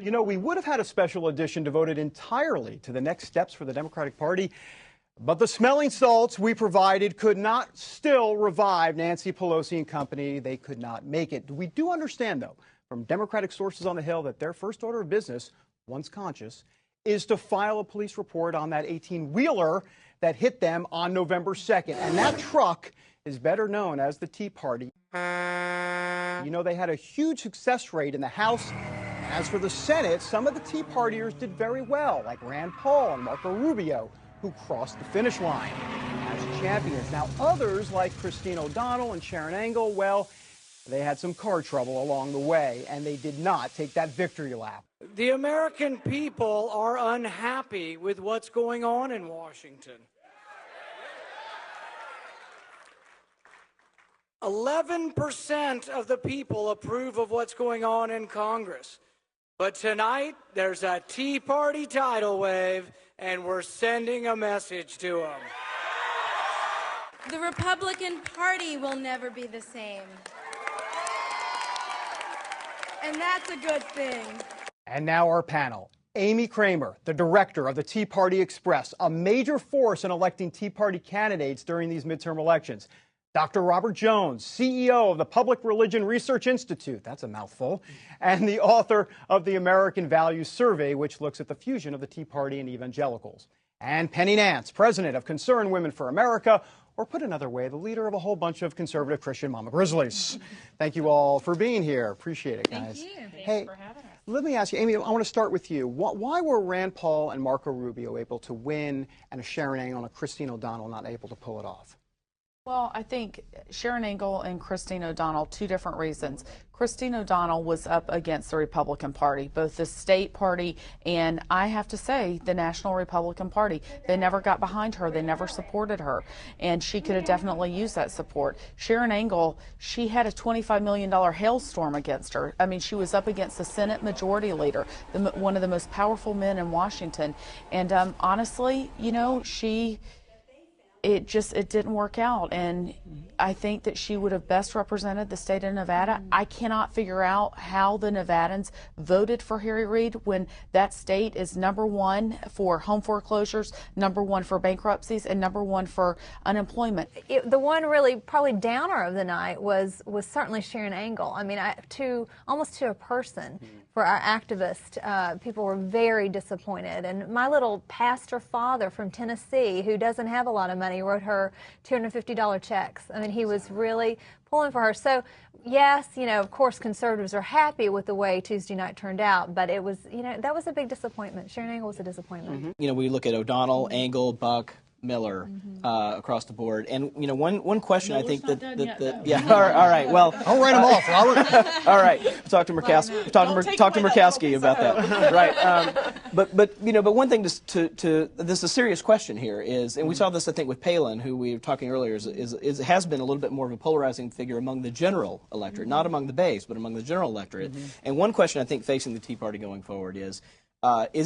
You know, we would have had a special edition devoted entirely to the next steps for the Democratic Party, but the smelling salts we provided could not still revive Nancy Pelosi and company. They could not make it. We do understand, though, from Democratic sources on the Hill that their first order of business, once conscious, is to file a police report on that 18-wheeler that hit them on November 2nd. And that truck is better known as the Tea Party. You know, they had a huge success rate in the House. As for the Senate, some of the Tea Partiers did very well, like Rand Paul and Marco Rubio, who crossed the finish line as champions. Now, others, like Christine O'Donnell and Sharon Angle, well, they had some car trouble along the way, and they did not take that victory lap. The American people are unhappy with what's going on in Washington. 11% of the people approve of what's going on in Congress. But tonight, there's a Tea Party tidal wave, and we're sending a message to them. The Republican Party will never be the same. And that's a good thing. And now our panel. Amy Kramer, the director of the Tea Party Express, a major force in electing Tea Party candidates during these midterm elections. Dr. Robert Jones, CEO of the Public Religion Research Institute, that's a mouthful, and the author of the American Values Survey, which looks at the fusion of the Tea Party and evangelicals. And Penny Nance, president of Concerned Women for America, or put another way, the leader of a whole bunch of conservative Christian mama grizzlies. Thank you all for being here. Appreciate it, guys. Thank you. Hey, for having us. Let me ask you, Amy, I want to start with you. Why were Rand Paul and Marco Rubio able to win and a Sharon Angle and a Christine O'Donnell not able to pull it off? Well, I think Sharon Angle and Christine O'Donnell, two different reasons. Christine O'Donnell was up against the Republican Party, both the state party and, I have to say, the National Republican Party. They never got behind her. They never supported her. And she could have definitely used that support. Sharon Angle, she had a $25 million hailstorm against her. I mean, she was up against the Senate Majority Leader, one of the most powerful men in Washington. And honestly, you know, it didn't work out, and I think that she would have best represented the state of Nevada. I cannot figure out how the Nevadans voted for Harry Reid when that state is #1 for home foreclosures, #1 for bankruptcies, and #1 for unemployment. The one really probably downer of the night was certainly Sharon Angle. I mean, almost to a person. For our activists, people were very disappointed. And my little pastor father from Tennessee, who doesn't have a lot of money, wrote her $250 checks. I mean, he was really pulling for her. So, yes, you know, of course, conservatives are happy with the way Tuesday night turned out, but it was, you know, that was a big disappointment. Sharon Angle was a disappointment. You know, we look at O'Donnell, Angle, Buck, Miller across the board, and you know, one question I think yeah, all right, well, I'll write them off, Robert. all right, talk to Murkowski, talk to Murkowski about that, right? But you know, but one thing this is a serious question here is, and we saw this I think with Palin, who we were talking earlier, has been a little bit more of a polarizing figure among the general electorate, not among the base, but among the general electorate. And one question I think facing the Tea Party going forward is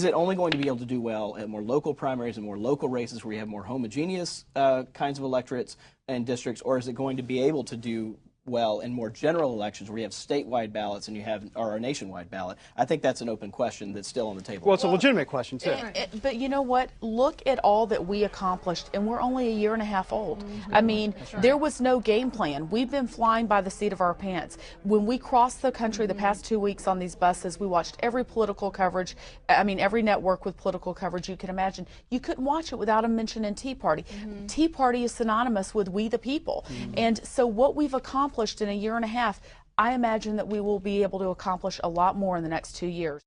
it only going to be able to do well at more local primaries and more local races where you have more homogeneous kinds of electorates and districts, or is it going to be able to do well in more general elections where you have statewide ballots and you have or a nationwide ballot? I think that's an open question that's still on the table. Well, it's a legitimate question, too. But you know what? Look at all that we accomplished, and we're only a year and a half old. I mean, there was no game plan. We've been flying by the seat of our pants. When we crossed the country the past 2 weeks on these buses, we watched every political coverage, I mean, every network with political coverage you can imagine. You couldn't watch it without a mention in Tea Party. Tea Party is synonymous with we the people. And so what we've accomplished in a year and a half, I imagine that we will be able to accomplish a lot more in the next 2 years.